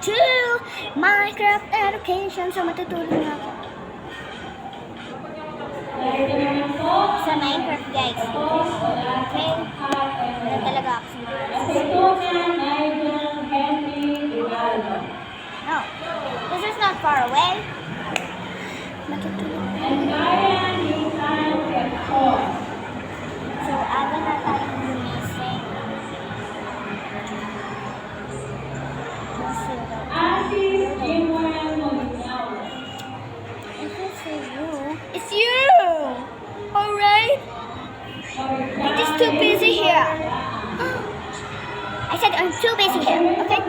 to Minecraft Education. So, matutulog na ako. Sa Minecraft, guys. Okay? Wala talaga ako sa No. This is not far away. Matutulog. So, aga na tayong gumising. It's you! Alright? I'm just too busy here. I said I'm too busy here, okay?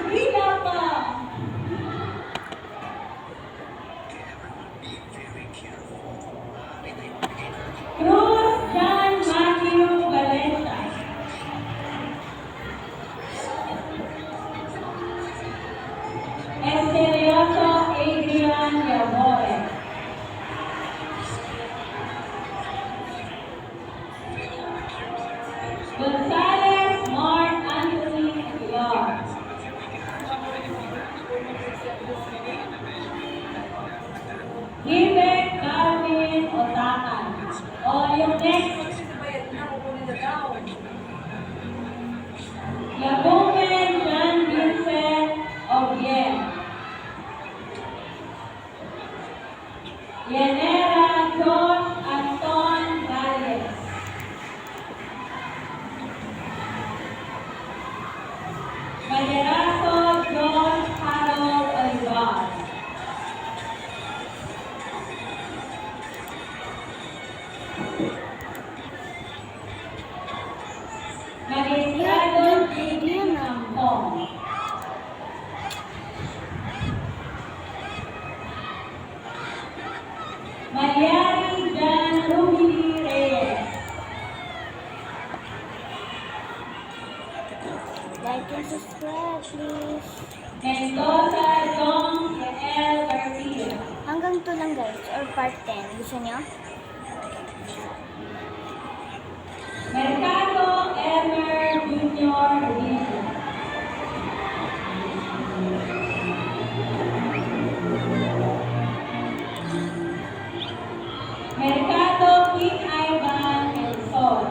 Gonzales Mark Anthony Aguilar. Gilbert Calvin Otakan. O yung next. Labumen John Vincent Ogier. Yanera Josh Anton Valles. Maderato John Harold Olivar. Magistrado Adrian Lampong. Malyari Jan Ruby Reyes. Like and subscribe, please. Mendoza John L. Garcia. Hanggang to lang, guys. Or part 10. Gusto nyo? Mercado Elmer Jr. Rizzo. Mercado King Ivan Elson.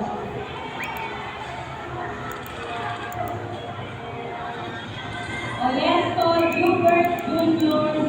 Olesto Hubert Jr.